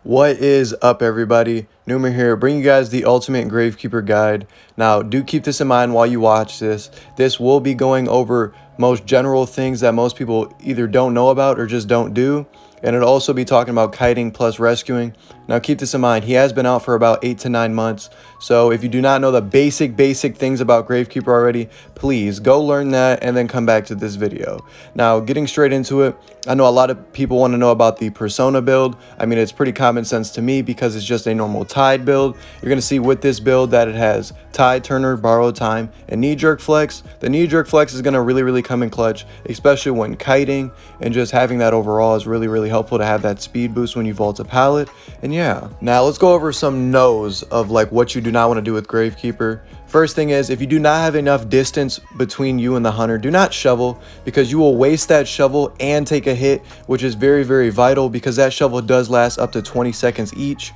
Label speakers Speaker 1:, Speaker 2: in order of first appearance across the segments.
Speaker 1: What is up, everybody? Numa here, bringing you guys the ultimate gravekeeper guide. Now, do keep this in mind while you watch this. This will be going over most general things that most people either don't know about or just don't do. And it'll also be talking about kiting plus rescuing. Now, keep this in mind. He has been out for about 8 to 9 months. So if you do not know the basic things about Gravekeeper already, please go learn that and then come back to this video. Now, getting straight into it, I know a lot of people want to know about the persona build. I mean, it's pretty common sense to me because it's just a normal tide build. You're going to see with this build that it has tide turner, borrow time, and knee jerk flex. The knee jerk flex is going to really come in clutch, especially when kiting, and just having that overall is really helpful to have that speed boost when you vault a pallet. And yeah, now let's go over some no's of like what you do not want to do with Gravekeeper. First thing is, if you do not have enough distance between you and the hunter, do not shovel, because you will waste that shovel and take a hit, which is very vital because that shovel does last up to 20 seconds each.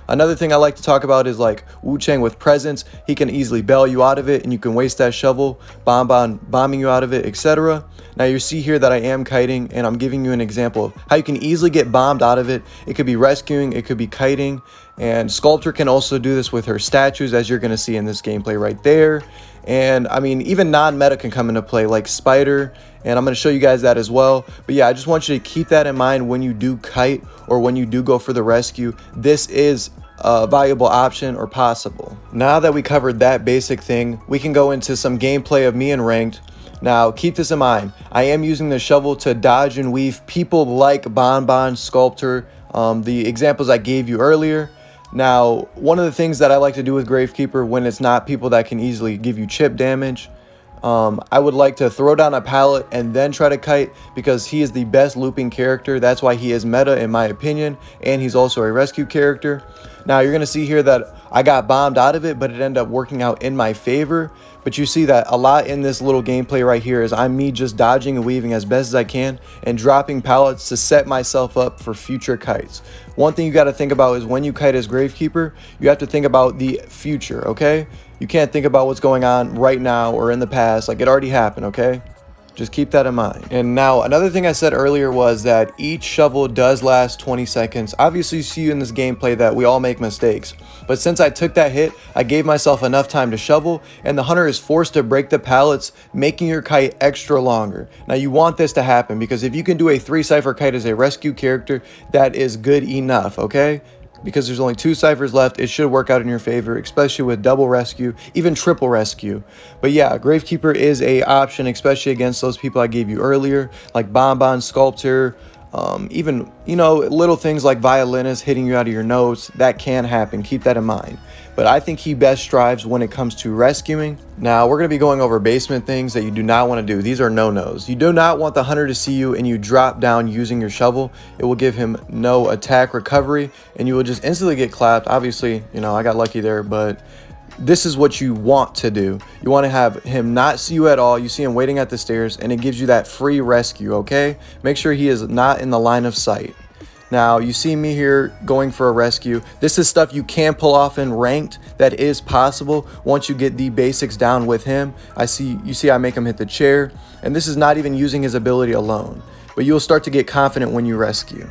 Speaker 1: Another thing I like to talk about is like Wu-Chang with presence. He can easily bail you out of it and you can waste that shovel, bombing you out of it, etc. Now you see here that I am kiting, and I'm giving you an example of how you can easily get bombed out of it. It could be rescuing, it could be kiting, and Sculptor can also do this with her statues, as you're going to see in this gameplay right there. And I mean, even non-meta can come into play like Spider, and I'm going to show you guys that as well. But yeah, I just want you to keep that in mind when you do kite or when you do go for the rescue. This is a valuable option or possible. Now that we covered that basic thing, we can go into some gameplay of me in ranked. Now, keep this in mind. I am using the shovel to dodge and weave people like Bonbon, Sculptor, the examples I gave you earlier. Now, one of the things that I like to do with Gravekeeper when it's not people that can easily give you chip damage, I would like to throw down a pallet and then try to kite, because he is the best looping character. That's why he is meta in my opinion, and he's also a rescue character. Now you're going to see here that I got bombed out of it, but it ended up working out in my favor. But you see that a lot in this little gameplay right here is me just dodging and weaving as best as I can and dropping pallets to set myself up for future kites. One thing you got to think about is when you kite as Gravekeeper, you have to think about the future, okay? You can't think about what's going on right now or in the past, like it already happened, okay? Just keep that in mind. And now another thing I said earlier was that each shovel does last 20 seconds. Obviously you see in this gameplay that we all make mistakes, but since I took that hit, I gave myself enough time to shovel, and the hunter is forced to break the pallets, making your kite extra longer. Now you want this to happen, because if you can do a 3 cipher kite as a rescue character, that is good enough, okay? Because there's only 2 ciphers left, it should work out in your favor, especially with double rescue, even triple rescue. But yeah, Gravekeeper is a option, especially against those people I gave you earlier, like Bonbon, Sculptor, even, you know, little things like Violinist hitting you out of your notes. That can happen, keep that in mind. But I think he best strives when it comes to rescuing. Now, we're going to be going over basement things that you do not want to do. These are no-nos. You do not want the hunter to see you and you drop down using your shovel. It will give him no attack recovery, and you will just instantly get clapped. Obviously, you know, I got lucky there, but this is what you want to do. You want to have him not see you at all. You see him waiting at the stairs, and it gives you that free rescue, okay? Make sure he is not in the line of sight. Now, you see me here going for a rescue. This is stuff you can pull off in ranked. That is possible once you get the basics down with him. You see I make him hit the chair, and this is not even using his ability alone. But you'll start to get confident when you rescue.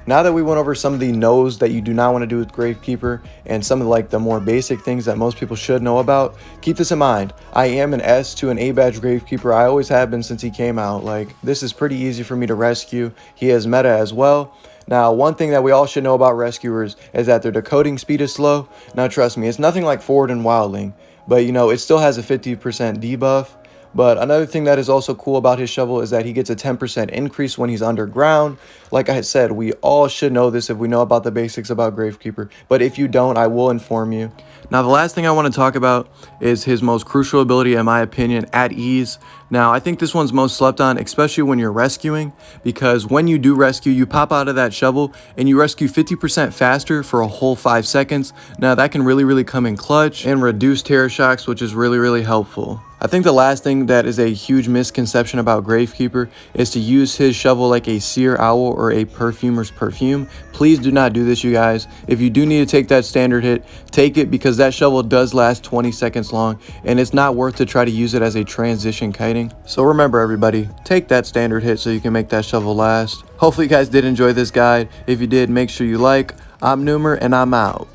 Speaker 1: Now that we went over some of the no's that you do not want to do with Gravekeeper and some of like the more basic things that most people should know about, keep this in mind. I am an S to an A badge Gravekeeper. I always have been since he came out. Like, this is pretty easy for me to rescue. He is meta as well. Now, one thing that we all should know about rescuers is that their decoding speed is slow. Now, trust me, it's nothing like Forward and Wildling, but you know, it still has a 50% debuff. But another thing that is also cool about his shovel is that he gets a 10% increase when he's underground. Like I said, we all should know this if we know about the basics about Gravekeeper. But if you don't, I will inform you. Now, the last thing I want to talk about is his most crucial ability, in my opinion, At Ease. Now, I think this one's most slept on, especially when you're rescuing, because when you do rescue, you pop out of that shovel and you rescue 50% faster for a whole 5 seconds. Now, that can really come in clutch and reduce terror shocks, which is really helpful. I think the last thing that is a huge misconception about Gravekeeper is to use his shovel like a seer owl or a perfumer's perfume. Please do not do this, you guys. If you do need to take that standard hit, take it, because that shovel does last 20 seconds long, and it's not worth to try to use it as a transition kiting. So remember, everybody, take that standard hit so you can make that shovel last. Hopefully you guys did enjoy this guide. If you did, make sure you like. I'm Numer, and I'm out.